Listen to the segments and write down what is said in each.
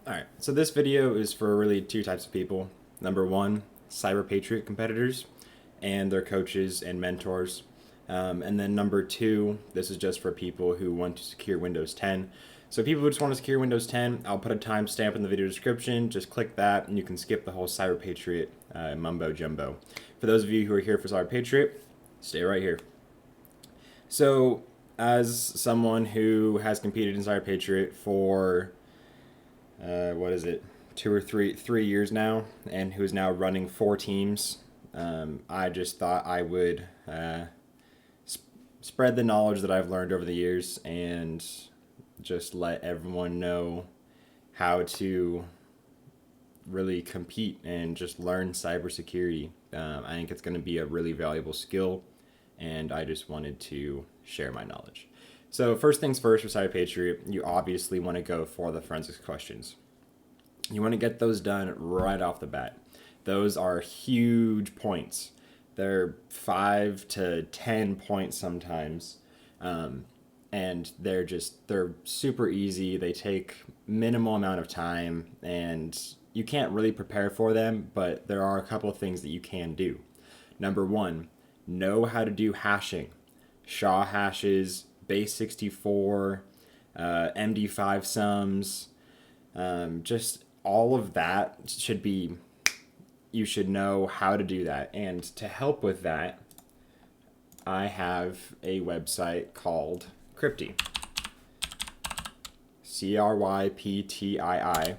Alright, so this video is for really two types of people. Number one, CyberPatriot competitors and their coaches and mentors. And then number two, this is just for people who want to secure Windows 10. So people who just want to secure Windows 10, I'll put a timestamp in the video description. Just click that and you can skip the whole CyberPatriot mumbo jumbo. For those of you who are here for CyberPatriot, stay right here. So as someone who has competed in CyberPatriot for what is it, 2 or 3 years now, and who is now running 4 teams. I just thought I would spread the knowledge that I've learned over the years and just let everyone know how to really compete and just learn cybersecurity. I think it's going to be a really valuable skill, and I just wanted to share my knowledge. So first things first for CyberPatriot, you obviously want to go for the forensics questions. You want to get those done right off the bat. Those are huge points. They're 5 to 10 points sometimes, and they're super easy. They take minimal amount of time, and you can't really prepare for them, but there are a couple of things that you can do. Number one, know how to do hashing, SHA hashes, base 64, MD5 sums, just all of that you should know how to do that. And to help with that, I have a website called Cryptii, CRYPTII.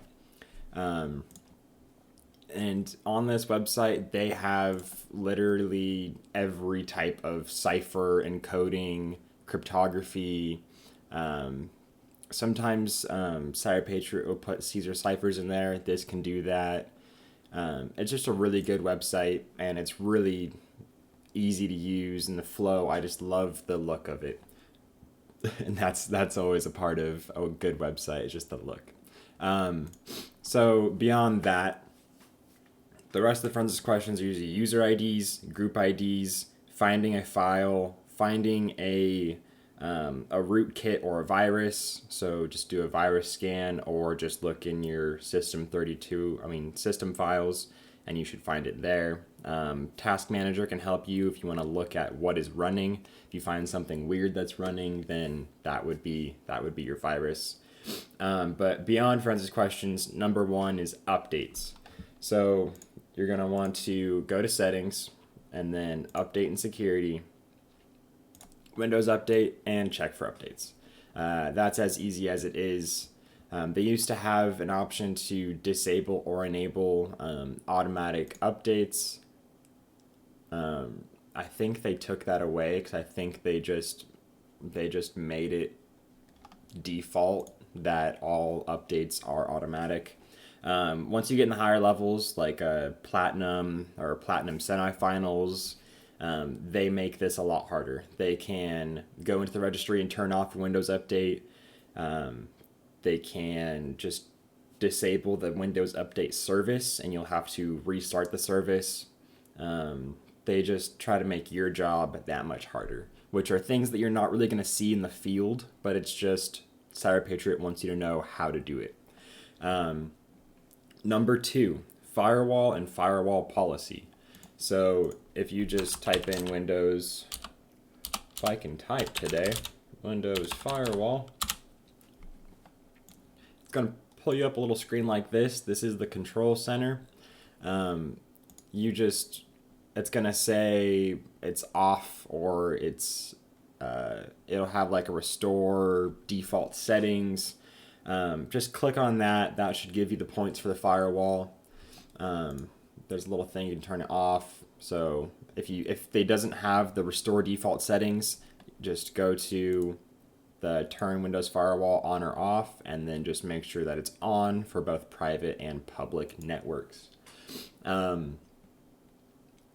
And on this website, they have literally every type of cipher, encoding, cryptography. Sometimes CyberPatriot will put Caesar ciphers in there. This can do that. It's just a really good website, and it's really easy to use, and the flow, I just love the look of it. And that's always a part of a good website, is just the look. So beyond that, the rest of the forensics questions are usually user IDs, group IDs, finding a file, finding a rootkit or a virus. So just do a virus scan, or just look in your system files, and you should find it there. Task Manager can help you if you want to look at what is running. If you find something weird that's running, then that would be your virus. But beyond forensics questions, number one is updates. So you're going to want to go to Settings, and then Update and Security, Windows Update, and check for updates. That's as easy as it is. They used to have an option to disable or enable automatic updates. I think they took that away because I think they just made it default that all updates are automatic. Once you get in the higher levels, like Platinum or Platinum Semifinals, they make this a lot harder. They can go into the registry and turn off Windows Update. They can just disable the Windows Update service, and you'll have to restart the service. They just try to make your job that much harder, which are things that you're not really going to see in the field, but it's just CyberPatriot wants you to know how to do it. Number two, firewall and firewall policy. So if you just type in Windows, if I can type today, Windows firewall, it's going to pull you up a little screen like this. This is the control center. It's going to say it's off, or it'll have like a restore default settings. Just click on that. That should give you the points for the firewall. There's a little thing you can turn it off. So if they doesn't have the restore default settings, just go to the turn Windows firewall on or off, and then just make sure that it's on for both private and public networks.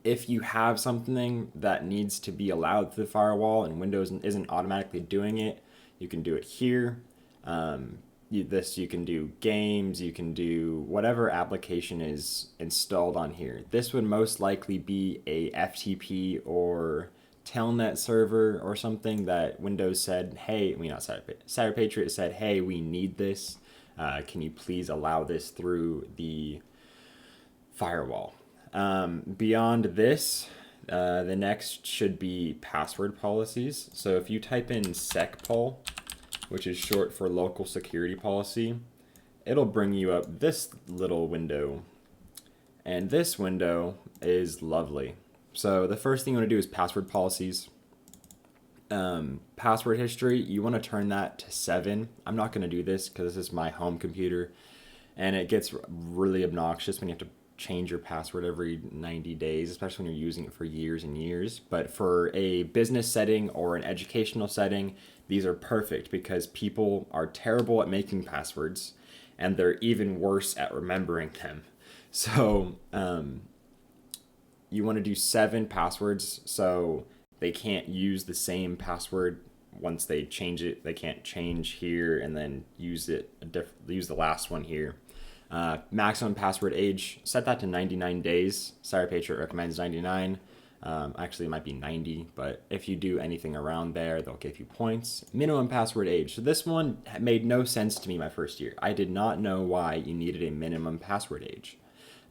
If you have something that needs to be allowed through the firewall and Windows isn't automatically doing it, you can do it here. You can do games, you can do whatever application is installed on here. This would most likely be a FTP or Telnet server or something that Windows said, hey, CyberPatriot said, hey, we need this. Can you please allow this through the firewall? Beyond this, the next should be password policies. So if you type in secpol, which is short for local security policy, it'll bring you up this little window. And this window is lovely. So the first thing you want to do is password policies. Password history, you want to turn that to 7. I'm not going to do this because this is my home computer, and it gets really obnoxious when you have to change your password every 90 days, especially when you're using it for years and years. But for a business setting or an educational setting, these are perfect because people are terrible at making passwords, and they're even worse at remembering them. So you want to do 7 passwords, so they can't use the same password once they change it. They can't change here and then use the last one here. Maximum password age, set that to 99 days. CyberPatriot recommends 99. Actually, it might be 90, but if you do anything around there, they'll give you points. Minimum password age. So this one made no sense to me my first year. I did not know why you needed a minimum password age.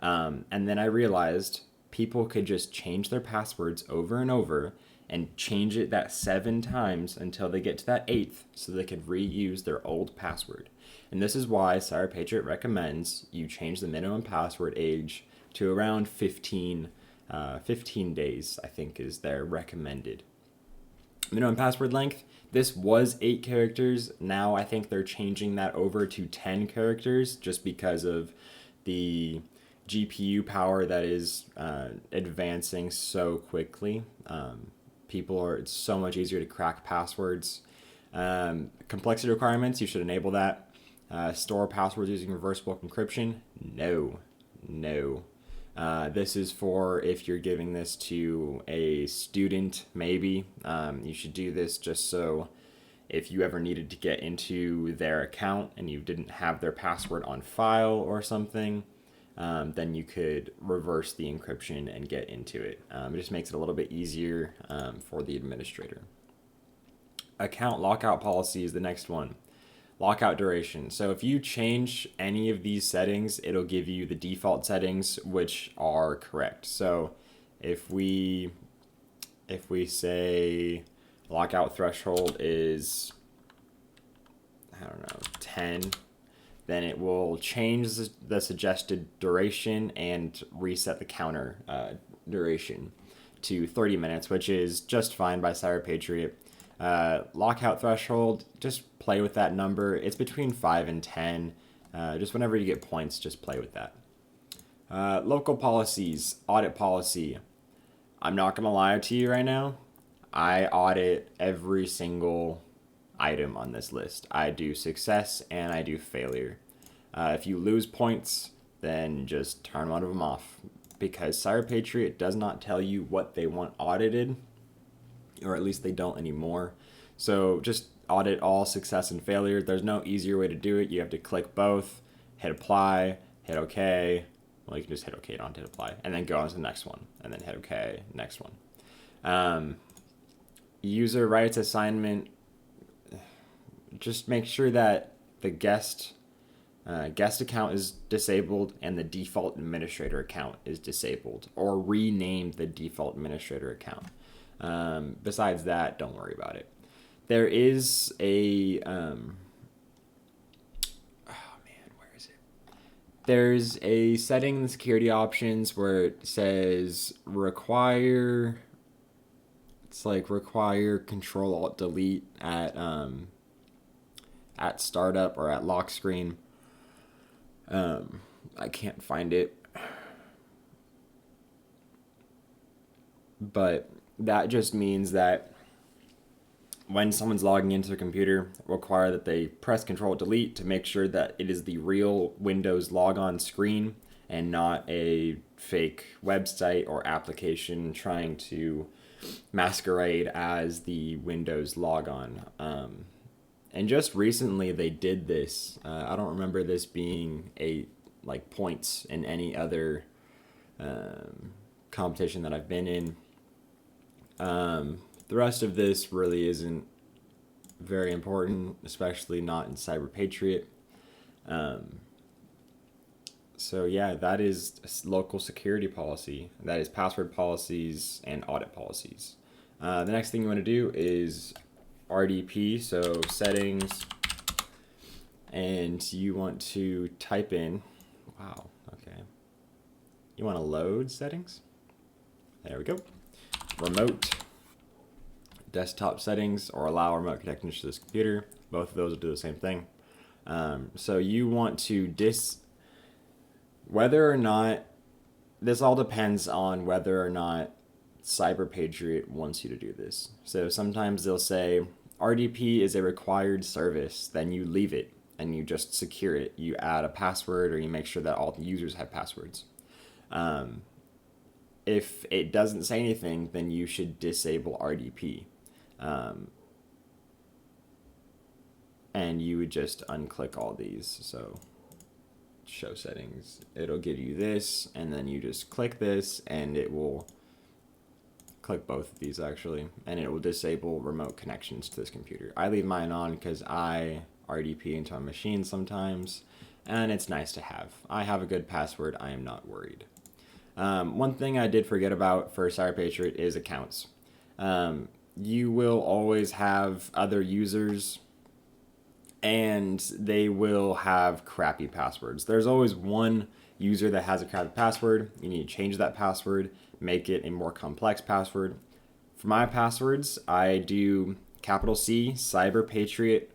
And then I realized people could just change their passwords over and over and change it that 7 times until they get to that 8th so they could reuse their old password. And this is why CyberPatriot recommends you change the minimum password age to around 15 days, I think is their recommended. Minimum password length, this was 8 characters. Now I think they're changing that over to 10 characters just because of the GPU power that is advancing so quickly. It's so much easier to crack passwords. Complexity requirements, you should enable that. Store passwords using reversible encryption, no. This is for if you're giving this to a student, maybe. You should do this just so if you ever needed to get into their account and you didn't have their password on file or something, then you could reverse the encryption and get into it. It just makes it a little bit easier for the administrator. Account lockout policy is the next one. Lockout duration. So if you change any of these settings, it'll give you the default settings, which are correct. So if we say lockout threshold is, 10, then it will change the suggested duration and reset the counter duration to 30 minutes, which is just fine by CyberPatriot. Lockout threshold, just play with that number. It's between 5 and 10. Just whenever you get points, just play with that. Local policies, audit policy. I'm not going to lie to you right now. I audit every single item on this list. I do success and I do failure. If you lose points, then just turn one of them off, because CyberPatriot does not tell you what they want audited, or at least they don't anymore. So just audit all success and failure. There's no easier way to do it. You have to click both, hit apply, hit OK. Well, you can just hit OK, don't hit apply, and then go on to the next one, and then hit OK, next one. User rights assignment. Just make sure that the guest account is disabled and the default administrator account is disabled, or rename the default administrator account. Besides that, don't worry about it. There is a there's a setting in the security options where it says require Control-Alt-Delete at startup or at lock screen. I can't find it, but that just means that when someone's logging into their computer, require that they press Control-Delete to make sure that it is the real Windows logon screen and not a fake website or application trying to masquerade as the Windows logon. And just recently they did this. I don't remember this being points in any other competition that I've been in. The rest of this really isn't very important, especially not in CyberPatriot. So yeah, that is local security policy. That is password policies and audit policies. The next thing you want to do is RDP, so settings, and you want to type in, wow, okay. You want to load settings. There we go. Remote, desktop settings, or allow remote connection to this computer. Both of those will do the same thing. So you want to whether or not, this all depends on whether or not CyberPatriot wants you to do this. So sometimes they'll say RDP is a required service, then you leave it and you just secure it. You add a password or you make sure that all the users have passwords. If it doesn't say anything, then you should disable RDP. And you would just unclick all these. So show settings, it'll give you this, and then you just click this and it will click both of these actually, and it will disable remote connections to this computer. I leave mine on because I RDP into my machine sometimes, and it's nice to have. I have a good password, I am not worried. One thing I did forget about for CyberPatriot is accounts. You will always have other users and they will have crappy passwords. There's always one user that has a crappy password. You need to change that password, make it a more complex password. For my passwords, I do capital C, CyberPatriot,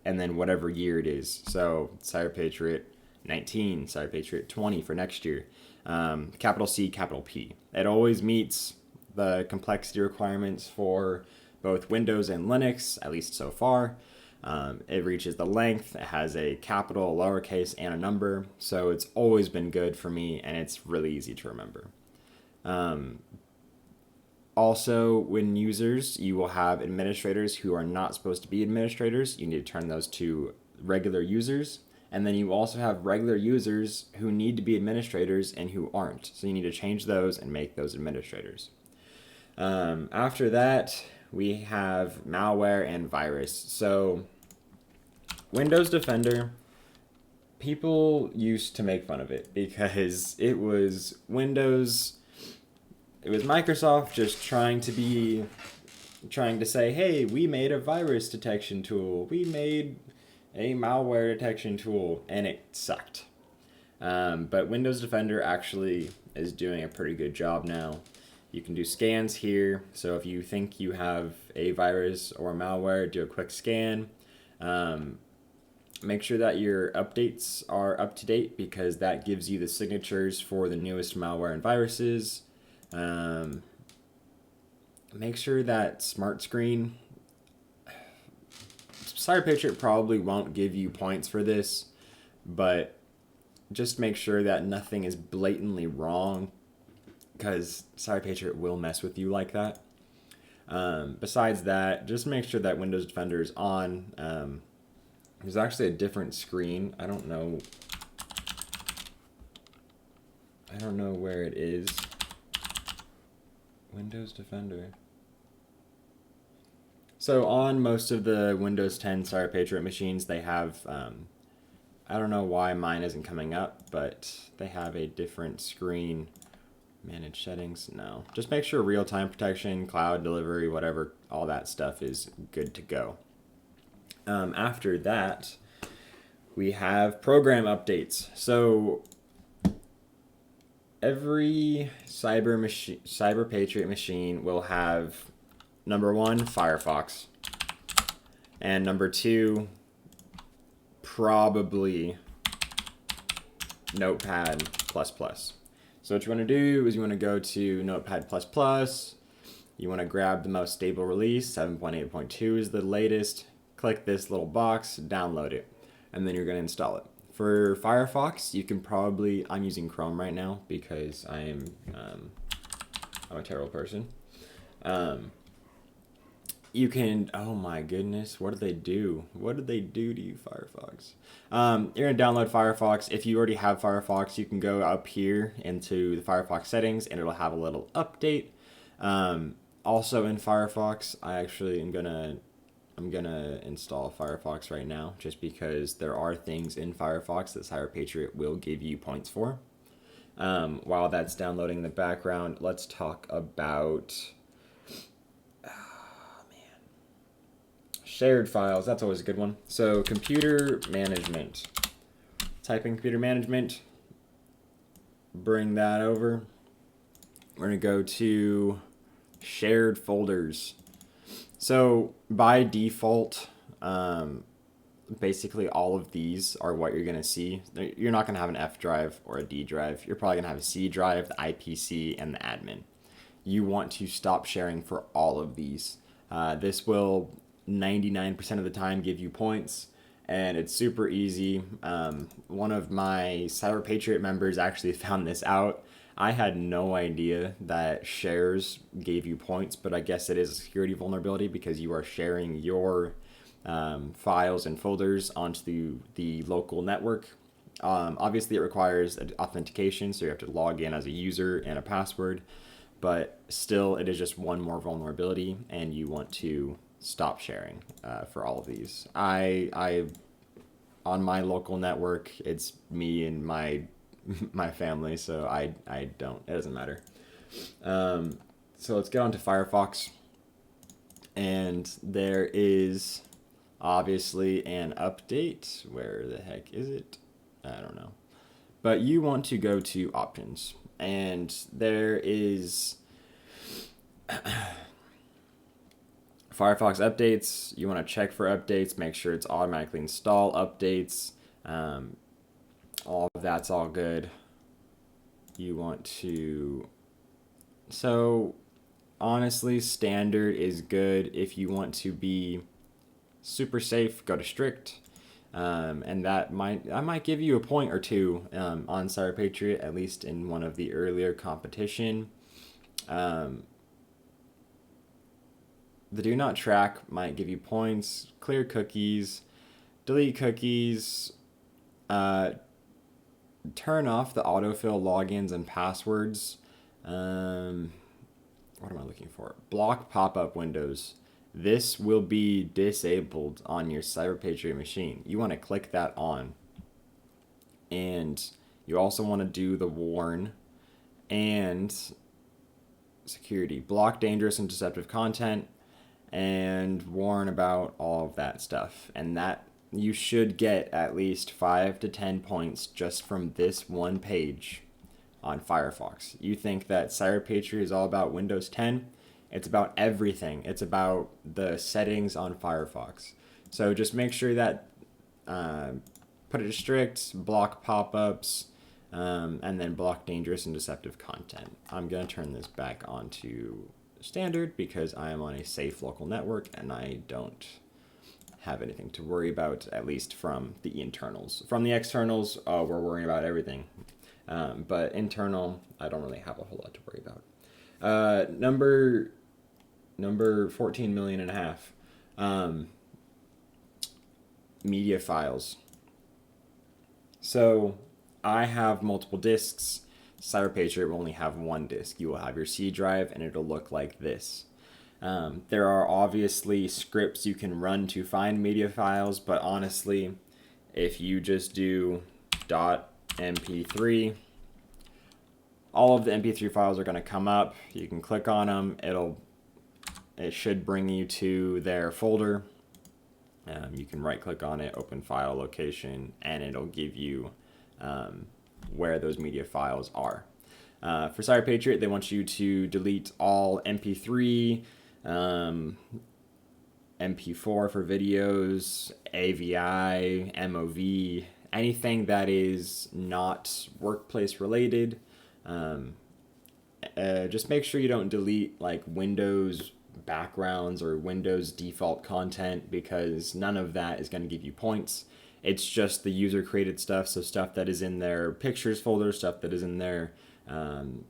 and then whatever year it is. So CyberPatriot 19, CyberPatriot 20 for next year. Capital C, capital P. It always meets the complexity requirements for both Windows and Linux, at least so far. It reaches the length, it has a capital, lowercase, and a number, so it's always been good for me, and it's really easy to remember. Also, when users, you will have administrators who are not supposed to be administrators. You need to turn those to regular users, and then you also have regular users who need to be administrators and who aren't, so you need to change those and make those administrators. After that, we have malware and virus. So Windows Defender, people used to make fun of it because it was Microsoft just trying to say, hey, we made a virus detection tool, we made a malware detection tool, and it sucked. But Windows Defender actually is doing a pretty good job now. You can do scans here, so if you think you have a virus or malware, do a quick scan. Make sure that your updates are up to date because that gives you the signatures for the newest malware and viruses. Make sure that Smart Screen, CyberPatriot probably won't give you points for this, but just make sure that nothing is blatantly wrong because CyberPatriot will mess with you like that. Besides that, just make sure that Windows Defender is on. There's actually a different screen. I don't know where it is. Windows Defender. So on most of the Windows 10 CyberPatriot machines, they have, I don't know why mine isn't coming up, but they have a different screen. Manage settings, no. Just make sure real-time protection, cloud delivery, whatever, all that stuff is good to go. After that, we have program updates. So every CyberPatriot machine will have number 1, Firefox, and number 2, probably Notepad++. So what you want to do is you want to go to Notepad++, you want to grab the most stable release, 7.8.2 is the latest, click this little box, download it, and then you're going to install it. For Firefox, you can probably, I'm using Chrome right now because I'm a terrible person. You can, oh my goodness, what did they do? What did they do to you, Firefox? You're gonna download Firefox. If you already have Firefox, you can go up here into the Firefox settings and it'll have a little update. Also in Firefox, I actually am gonna I'm gonna install Firefox right now just because there are things in Firefox that CyberPatriot will give you points for. While that's downloading in the background, let's talk about shared files. That's always a good one. So computer management. Type in computer management. Bring that over. We're gonna go to shared folders. So by default, basically all of these are what you're going to see. You're not going to have an F drive or a D drive. You're probably going to have a C drive, the IPC, and the admin. You want to stop sharing for all of these. This will 99% of the time give you points, and it's super easy. One of my CyberPatriot members actually found this out. I had no idea that shares gave you points, but I guess it is a security vulnerability because you are sharing your files and folders onto the local network. Obviously, it requires authentication, so you have to log in as a user and a password, but still, it is just one more vulnerability, and you want to stop sharing for all of these. I on my local network, it's me and my family, so I don't. It doesn't matter. So let's get on to Firefox, and there is obviously an update. Where the heck is it? I don't know. But you want to go to options, and there is Firefox updates. You want to check for updates, make sure it's automatically install updates. All of that's all good. You want to, so honestly, standard is good. If you want to be super safe, go to strict. And I might give you a point or two on CyberPatriot, at least in one of the earlier competition. The do not track might give you points. Clear cookies, delete cookies, turn off the autofill logins and passwords. What am I looking for? Block pop-up windows. This will be disabled on your CyberPatriot machine. You want to click that on. And you also want to do the warn and security. Block dangerous and deceptive content and warn about all of that stuff. And that you should get at least 5 to 10 points just from this one page on Firefox. You think that CyberPatriot is all about Windows 10? It's about everything. It's about the settings on Firefox. So just make sure that put it to strict, block pop-ups, and then block dangerous and deceptive content. I'm going to turn this back on to standard because I am on a safe local network and I don't have anything to worry about, at least from the internals. From the externals, we're worrying about everything. But internal, I don't really have a whole lot to worry about. Number 14 million and a half. Media files. So I have multiple disks. CyberPatriot will only have one disk. You will have your C drive and it'll look like this. There are obviously scripts you can run to find media files, but honestly, if you just do .mp3, all of the MP3 files are going to come up. You can click on them. It should bring you to their folder. You can right click on it, open file location, and it'll give you where those media files are. For CyberPatriot, they want you to delete all MP3, MP4 for videos, AVI, MOV, anything that is not workplace related. Just make sure you don't delete like Windows backgrounds or Windows default content because none of that is going to give you points. It's just the user created stuff, so stuff that is in their pictures folder, stuff that is in their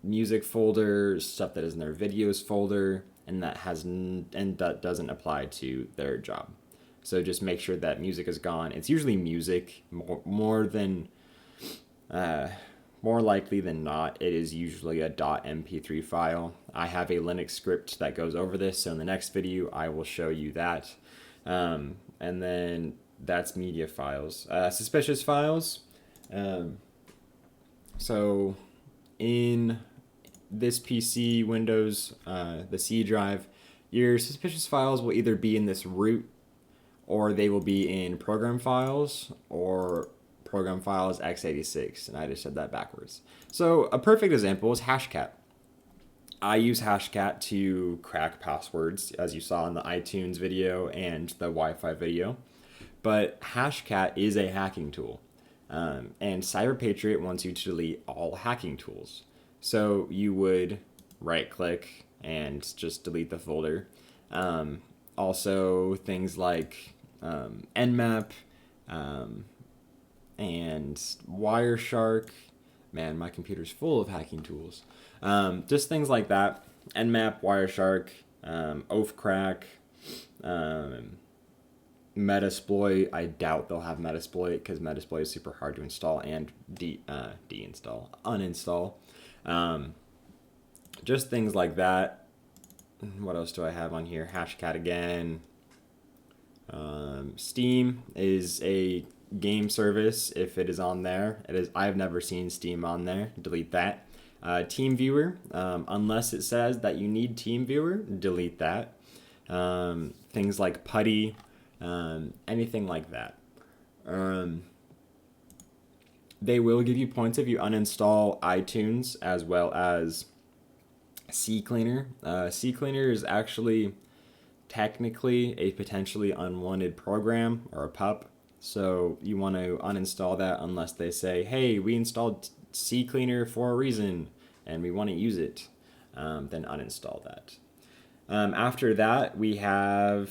music folder, stuff that is in their videos folder, and that doesn't apply to their job. So just make sure that music is gone. It's usually music more likely than not. It is usually a .mp3 file. I have a Linux script that goes over this, so in the next video I will show you that. And then that's media files. Suspicious files. Um, so in this PC, Windows, the C drive, your suspicious files will either be in this root, or they will be in program files, or program files x86. And I just said that backwards. So a perfect example is Hashcat. I use Hashcat to crack passwords, as you saw in the iTunes video and the Wi-Fi video. But Hashcat is a hacking tool. And CyberPatriot wants you to delete all hacking tools. So you would right-click and just delete the folder. Also, things like Nmap and Wireshark. Man, my computer's full of hacking tools. Just things like that. Nmap, Wireshark, Oathcrack, Metasploit. I doubt they'll have Metasploit because Metasploit is super hard to install and uninstall. Just things like that. What else do I have on here? Hashcat again. Steam is a game service. If it is on there, it is. I've never seen Steam on there. Delete that. TeamViewer, unless it says that you need TeamViewer, delete that. Things like Putty, anything like that. They will give you points if you uninstall iTunes as well as CCleaner. CCleaner is actually technically a potentially unwanted program or a pup. So you want to uninstall that unless they say, hey, we installed CCleaner for a reason and we want to use it. Then uninstall that. After that, we have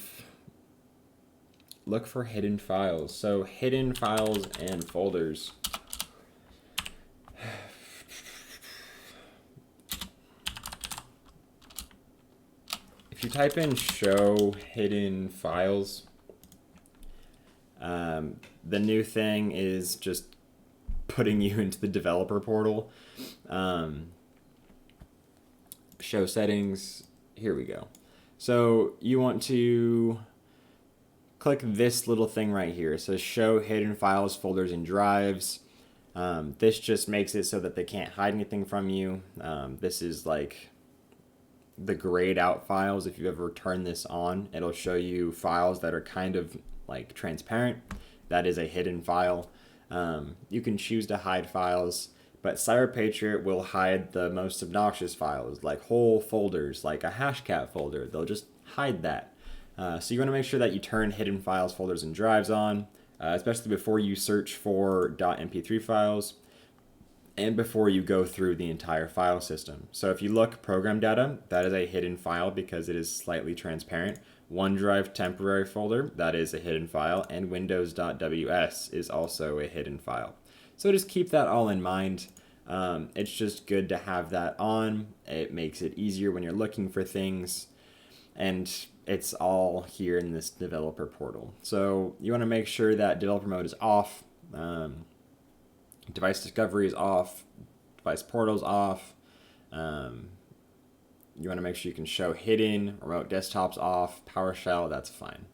look for hidden files. So hidden files and folders. If you type in show hidden files, the new thing is just putting you into the developer portal. Show settings. Here we go. So you want to click this little thing right here. It says show hidden files, folders, and drives. This just makes it so that they can't hide anything from you. This is like the grayed out files. If you ever turn this on, it'll show you files that are kind of like transparent. That is a hidden file. You can choose to hide files, but CyberPatriot will hide the most obnoxious files, like whole folders, like a Hashcat folder. They'll just hide that. So you want to make sure that you turn hidden files, folders, and drives on, especially before you search for .mp3 files and before you go through the entire file system. So if you look program data, that is a hidden file because it is slightly transparent. OneDrive temporary folder, that is a hidden file, and windows.ws is also a hidden file. So just keep that all in mind. It's just good to have that on. It makes it easier when you're looking for things, and it's all here in this developer portal. So you want to make sure that developer mode is off, device discovery is off, device portal is off. You want to make sure you can show hidden, remote desktops off, PowerShell, that's fine.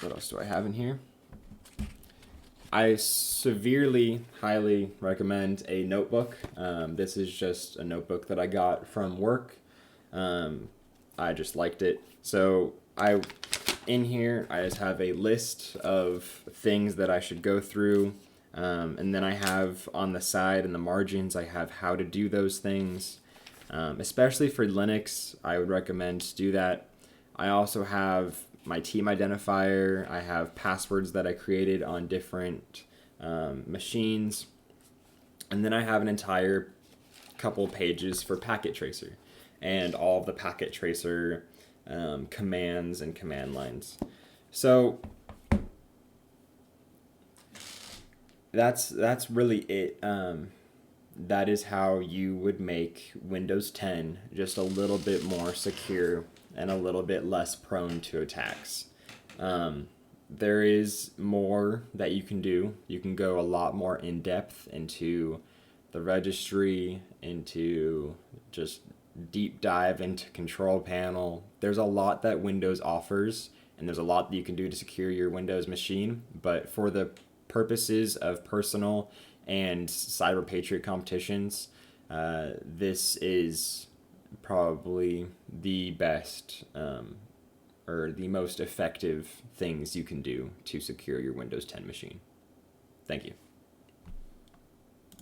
What else do I have in here? I severely, highly recommend a notebook. This is just a notebook that I got from work. I just liked it. So in here, I just have a list of things that I should go through. And then I have on the side and the margins, I have how to do those things. Especially for Linux, I would recommend to do that. I also have my team identifier. I have passwords that I created on different machines. And then I have an entire couple pages for packet tracer and all of the packet tracer commands and command lines. So that's really it. That is how you would make Windows 10 just a little bit more secure and a little bit less prone to attacks. There is more that you can do. You can go a lot more in depth into the registry, into just deep dive into control panel. There's a lot that Windows offers, and there's a lot that you can do to secure your Windows machine. But for the purposes of personal and CyberPatriot competitions, this is probably the best or the most effective things you can do to secure your Windows 10 machine. Thank you.